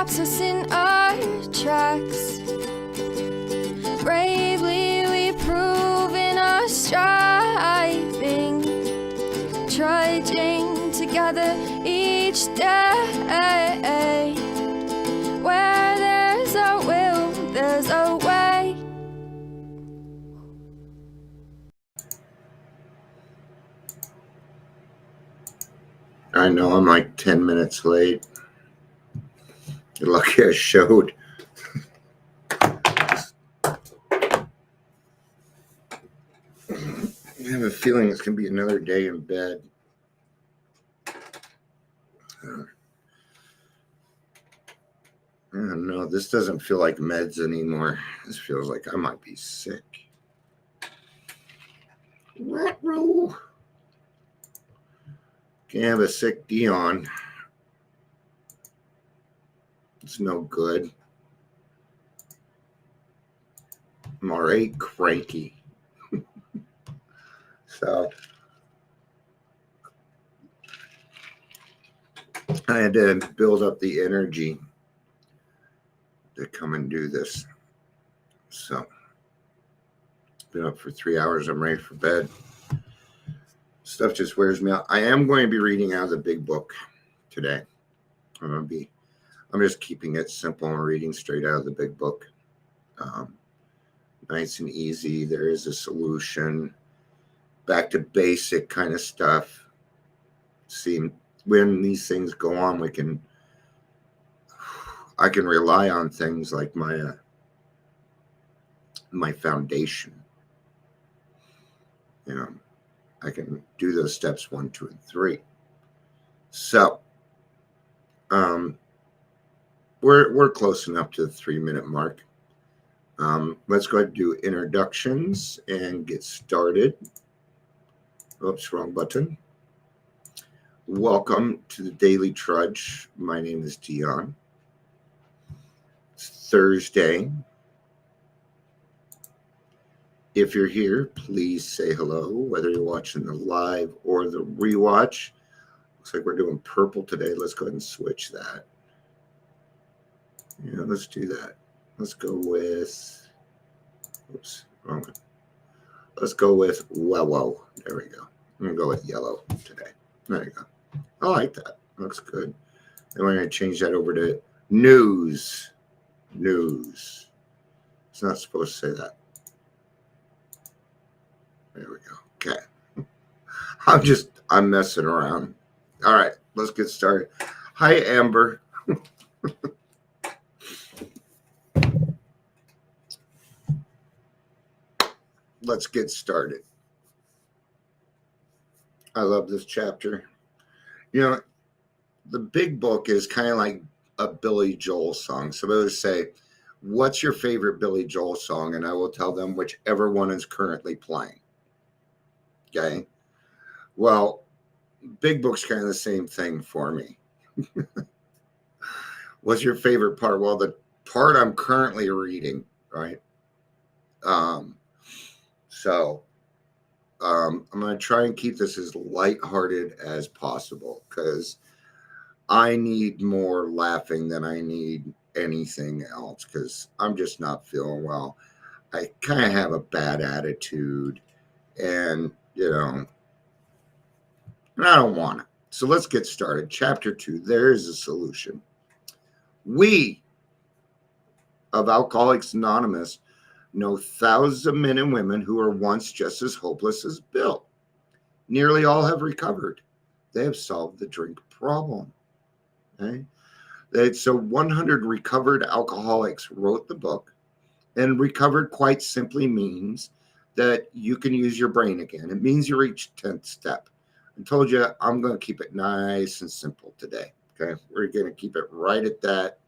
stops us in our tracks. Bravely we prove in our striving, trudging together each day. Where there's a will, there's a way. I know I'm like 10 minutes late. You're lucky I showed. I have a feeling it's going to be another day in bed. I don't know. This doesn't feel like meds anymore. This feels like I might be sick. Rat roll. Can't have a sick Dion. It's no good. I'm already cranky. So I had to build up the energy to come and do this. So been up for 3 hours. I'm ready for bed. Stuff just wears me out. I am going to be reading out of the big book today. I'm just keeping it simple and reading straight out of the big book. Nice and easy. There is a solution. Back to basic kind of stuff. See, when these things go on, I can rely on things like my foundation. You know, I can do those steps 1, 2, and 3. So, we're close enough to the 3-minute mark. Let's go ahead and do introductions and get started. Oops, wrong button. Welcome to the Daily Trudge. My name is Dion. It's Thursday. If you're here, please say hello, whether you're watching the live or the rewatch. Looks like we're doing purple today. Let's go ahead and switch that. Yeah, let's do that. Let's go with, oops, wrong one. Let's go with whoa. There we go. I'm going to go with yellow today. There you go. I like that. Looks good. Then we're going to change that over to news. News. It's not supposed to say that. There we go. Okay. I'm messing around. All right, let's get started. Hi, Amber. Let's get started. I love this chapter. You know, the big book is kind of like a Billy Joel song. Somebody would say, what's your favorite Billy Joel song? And I will tell them whichever one is currently playing. Okay. Well, big book's kind of the same thing for me. What's your favorite part? Well, the part I'm currently reading, right? I'm going to try and keep this as lighthearted as possible because I need more laughing than I need anything else because I'm just not feeling well. I kind of have a bad attitude and, and I don't want it. So let's get started. Chapter 2, there is a solution. We of Alcoholics Anonymous know thousands of men and women who were once just as hopeless as Bill. Nearly all have recovered. They have solved the drink problem. Okay? So 100 recovered alcoholics wrote the book, and recovered quite simply means that you can use your brain again. It means you reach 10th step. I told you I'm going to keep it nice and simple today. Okay, we're going to keep it right at that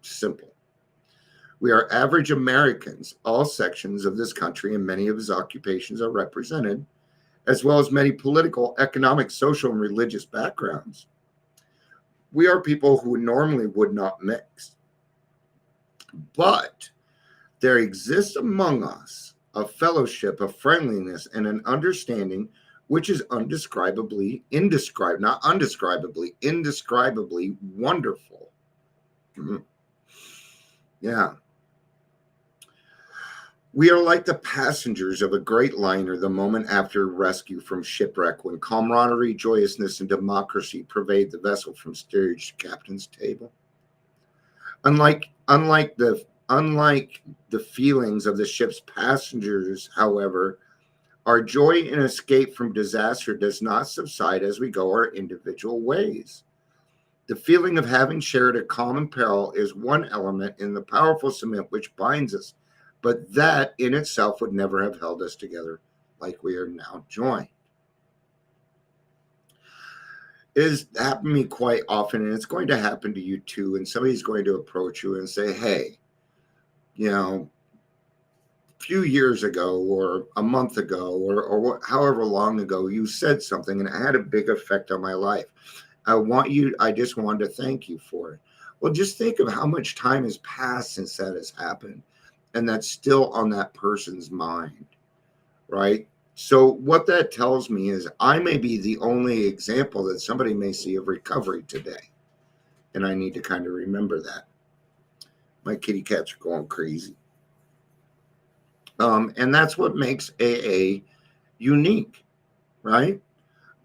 simple. We are average Americans. All sections of this country and many of his occupations are represented, as well as many political, economic, social, and religious backgrounds. We are people who normally would not mix. But there exists among us a fellowship, a friendliness, and an understanding which is indescribably wonderful. Mhm. Yeah. We are like the passengers of a great liner the moment after rescue from shipwreck, when camaraderie, joyousness, and democracy pervade the vessel from steerage to captain's table. Unlike the feelings of the ship's passengers, however, our joy in escape from disaster does not subside as we go our individual ways. The feeling of having shared a common peril is one element in the powerful cement which binds us, but that in itself would never have held us together like we are now joined. It has happened to me quite often, and it's going to happen to you too. And somebody's going to approach you and say, "Hey, you know, a few years ago, or a month ago, or however long ago, you said something, and it had a big effect on my life. I just wanted to thank you for it." Well, just think of how much time has passed since that has happened, and that's still on that person's mind, right? So, what that tells me is I may be the only example that somebody may see of recovery today, and I need to kind of remember that. My kitty cats are going crazy. And that's what makes AA unique, right?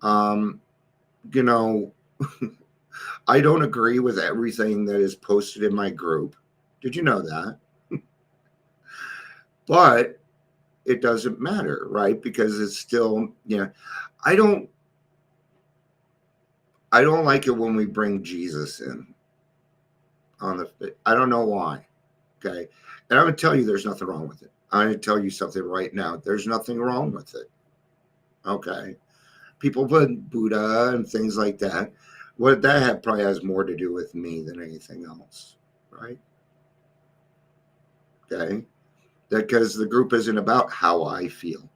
Um, you know, I don't agree with everything that is posted in my group. Did you know that? But it doesn't matter, right? Because it's still, I don't I don't like it when we bring Jesus in on the I don't know why. Okay. And I'm gonna tell you there's nothing wrong with it. I'm gonna tell you something right now. There's nothing wrong with it. Okay. People put Buddha and things like that. What probably has more to do with me than anything else, right? Okay, because the group isn't about how I feel.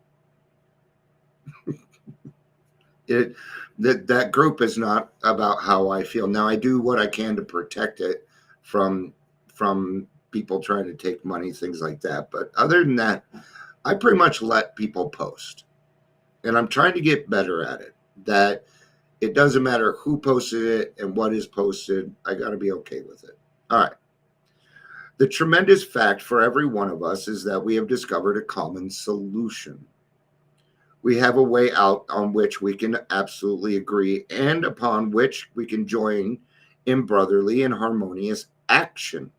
It that group is not about how I feel. Now I do what I can to protect it from people trying to take money, things like that. But other than that, I pretty much let people post, and I'm trying to get better at it. That it doesn't matter who posted it and what is posted. I got to be okay with it. All right. The tremendous fact for every one of us is that we have discovered a common solution. We have a way out on which we can absolutely agree and upon which we can join in brotherly and harmonious action.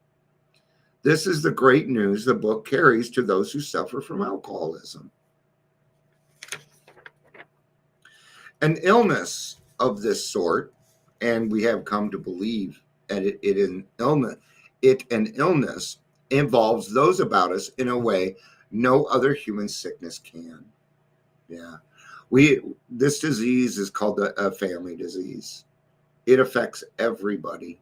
This is the great news the book carries to those who suffer from alcoholism. An illness of this sort, and we have come to believe that an illness involves those about us in a way no other human sickness can. Yeah. This disease is called a family disease. It affects everybody.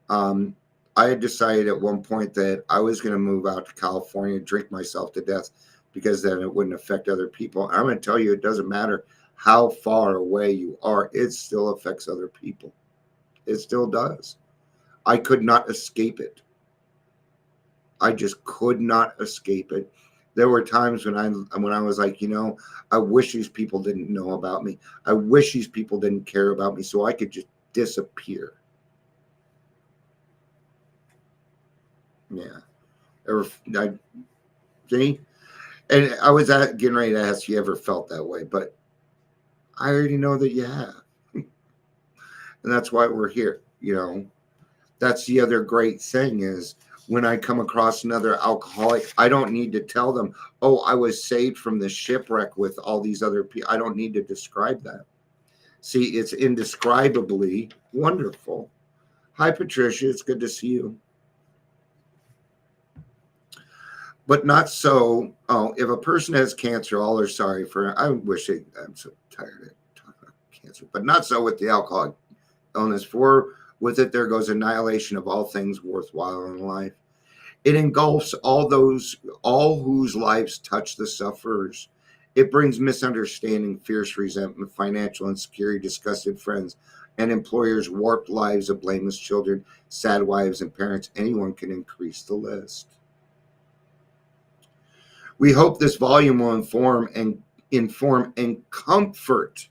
Um, I had decided at one point that I was going to move out to California and drink myself to death because then it wouldn't affect other people. I'm going to tell you, it doesn't matter how far away you are, it still affects other people. It still does. I could not escape it. I just could not escape it. There were times when I was like, I wish these people didn't know about me. I wish these people didn't care about me so I could just disappear. Yeah. See? And I was getting ready to ask you ever felt that way, but I already know that you have. And that's why we're here. That's the other great thing is when I come across another alcoholic, I don't need to tell them, "Oh, I was saved from the shipwreck with all these other people." I don't need to describe that. See, it's indescribably wonderful. Hi, Patricia. It's good to see you. But not so. Oh, if a person has cancer, all are sorry for. I'm so tired of talking about cancer, but not so with the alcoholic illness. For with it, there goes annihilation of all things worthwhile in life. It engulfs all whose lives touch the sufferers. It brings misunderstanding, fierce resentment, financial insecurity, disgusted friends, and employers' warped lives of blameless children, sad wives, and parents. Anyone can increase the list. We hope this volume will inform and comfort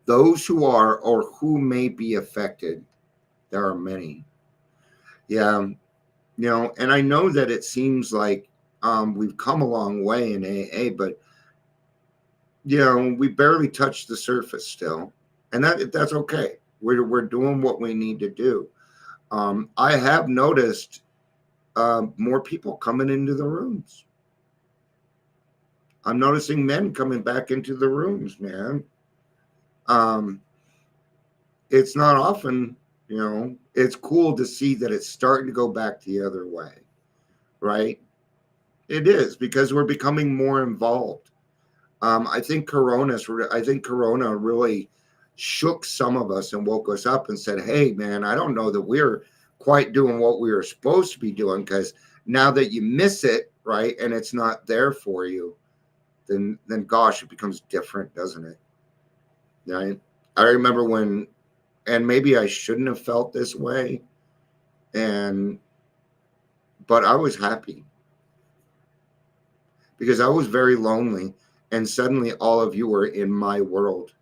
those who are or who may be affected. There are many. Yeah, and I know that it seems like we've come a long way in AA, but we barely touched the surface still, and that's okay. We're doing what we need to do. I have noticed more people coming into the rooms. I'm noticing men coming back into the rooms, man. Um, it's not often, it's cool to see that it's starting to go back the other way, right? It is because we're becoming more involved. I think Corona really shook some of us and woke us up and said, "Hey, man, I don't know that we're quite doing what we were supposed to be doing because now that you miss it, right, and it's not there for you, then gosh, it becomes different, doesn't it?" Right? I remember when, and maybe I shouldn't have felt this way, and but I was happy because I was very lonely, and suddenly all of you were in my world,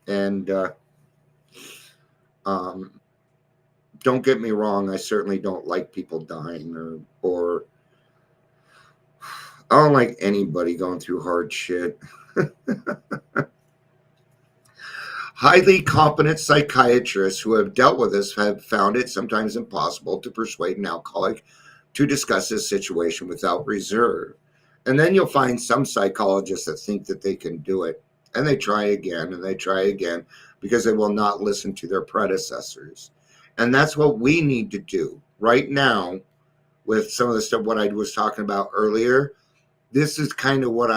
and um, don't get me wrong, I certainly don't like people dying or I don't like anybody going through hard shit. Highly competent psychiatrists who have dealt with this have found it sometimes impossible to persuade an alcoholic to discuss his situation without reserve. And then you'll find some psychologists that think that they can do it. And they try again and they try again because they will not listen to their predecessors. And that's what we need to do right now with some of the stuff what I was talking about earlier. This is kind of what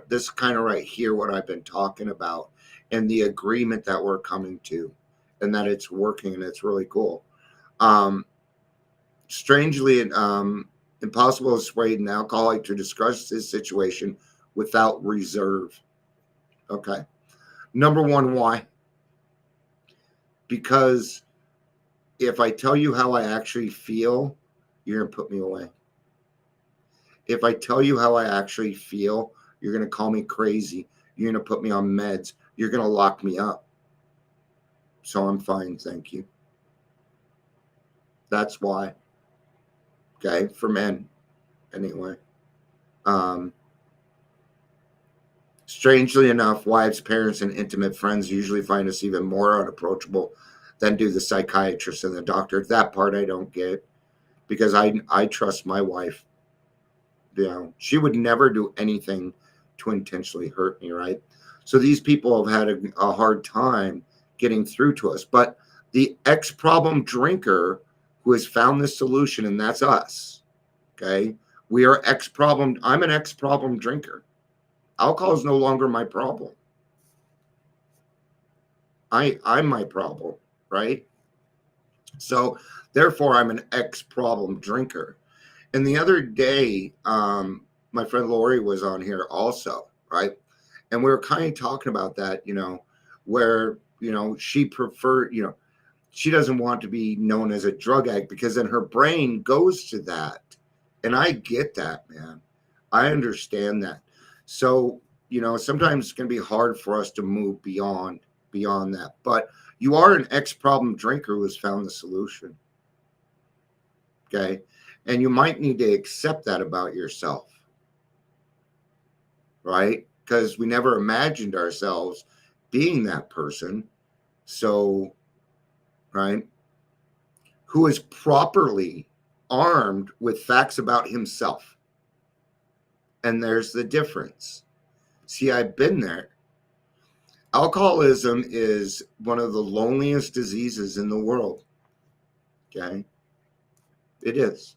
this is kind of right here what I've been talking about and the agreement that we're coming to and that it's working and it's really cool. Strangely, impossible to persuade an alcoholic to discuss his situation without reserve. Okay. Number one, why? Because if I tell you how I actually feel, you're going to put me away. If I tell you how I actually feel, you're going to call me crazy. You're going to put me on meds. You're going to lock me up. So I'm fine, thank you. That's why. Okay, for men, anyway. Strangely enough, wives, parents, and intimate friends usually find us even more unapproachable than do the psychiatrist and the doctor. That part I don't get because I trust my wife. She would never do anything to intentionally hurt me, right? So these people have had a hard time getting through to us. But the ex-problem drinker who has found this solution, and that's us, okay? We are ex-problem. I'm an ex-problem drinker. Alcohol is no longer my problem. I'm my problem, right? So therefore, I'm an ex-problem drinker. And the other day, my friend Lori was on here also, right? And we were kind of talking about that, where, she preferred, she doesn't want to be known as a drug addict because then her brain goes to that. And I get that, man. I understand that. So, sometimes it's going to be hard for us to move beyond that. But you are an ex-problem drinker who has found the solution. Okay. And you might need to accept that about yourself. Right? Because we never imagined ourselves being that person. So, right? Who is properly armed with facts about himself. And there's the difference. See, I've been there. Alcoholism is one of the loneliest diseases in the world. Okay? It is.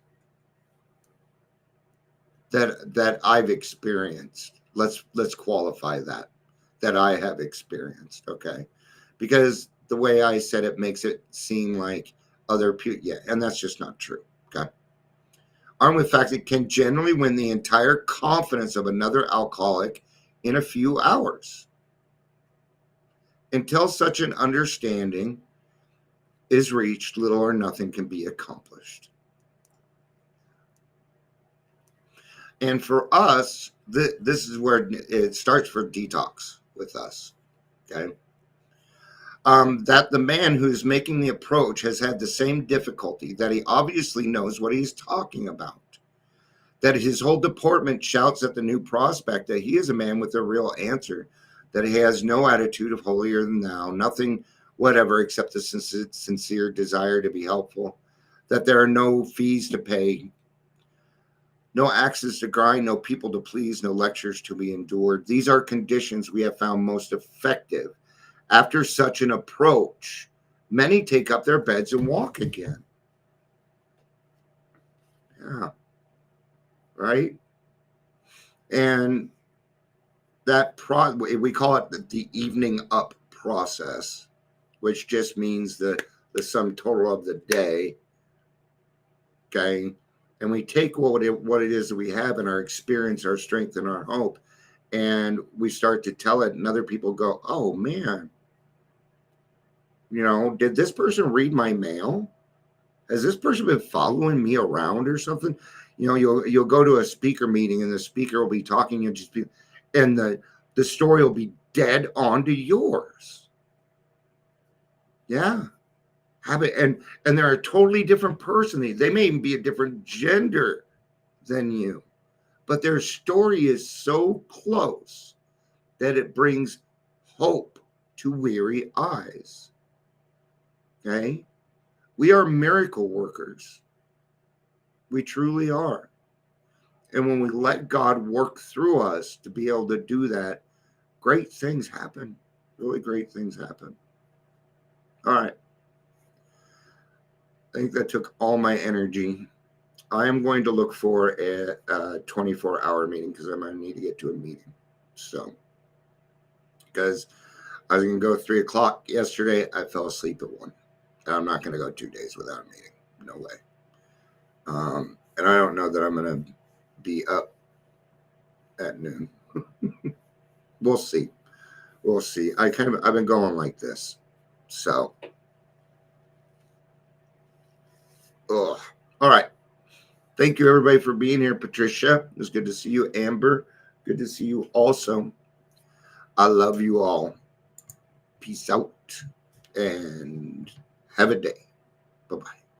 That I've experienced. Let's qualify that I have experienced, okay? Because the way I said it makes it seem like other people, yeah, and that's just not true, okay? Armed with facts, it can generally win the entire confidence of another alcoholic in a few hours. Until such an understanding is reached, little or nothing can be accomplished. And for us, this is where it starts for detox with us, okay? that the man who's making the approach has had the same difficulty, that he obviously knows what he's talking about, that his whole deportment shouts at the new prospect that he is a man with a real answer, that he has no attitude of holier than thou, nothing whatever except a sincere desire to be helpful, that there are no fees to pay, no axes to grind, no people to please, no lectures to be endured. These are conditions we have found most effective. After such an approach, many take up their beds and walk again. Yeah. Right? And that we call it the evening up process, which just means the sum total of the day. Okay. And we take what it is that we have in our experience, our strength, and our hope, and we start to tell it, and other people go, oh man, did this person read my mail? Has this person been following me around or something? You'll go to a speaker meeting and the speaker will be talking and the story will be dead on to yours. Yeah. And they're a totally different person. They may even be a different gender than you, but their story is so close that it brings hope to weary eyes. Okay? We are miracle workers. We truly are. And when we let God work through us to be able to do that, great things happen. Really great things happen. All right. I think that took all my energy. I am going to look for a 24-hour meeting because I'm going to need to get to a meeting. So, because I was going to go 3 o'clock yesterday, I fell asleep at 1. And I'm not going to go 2 days without a meeting. No way. And I don't know that I'm going to be up at noon. We'll see. We'll see. I've been going like this. So, all right. Thank you, everybody, for being here. Patricia, it was good to see you. Amber, good to see you also. I love you all. Peace out and have a day. Bye-bye.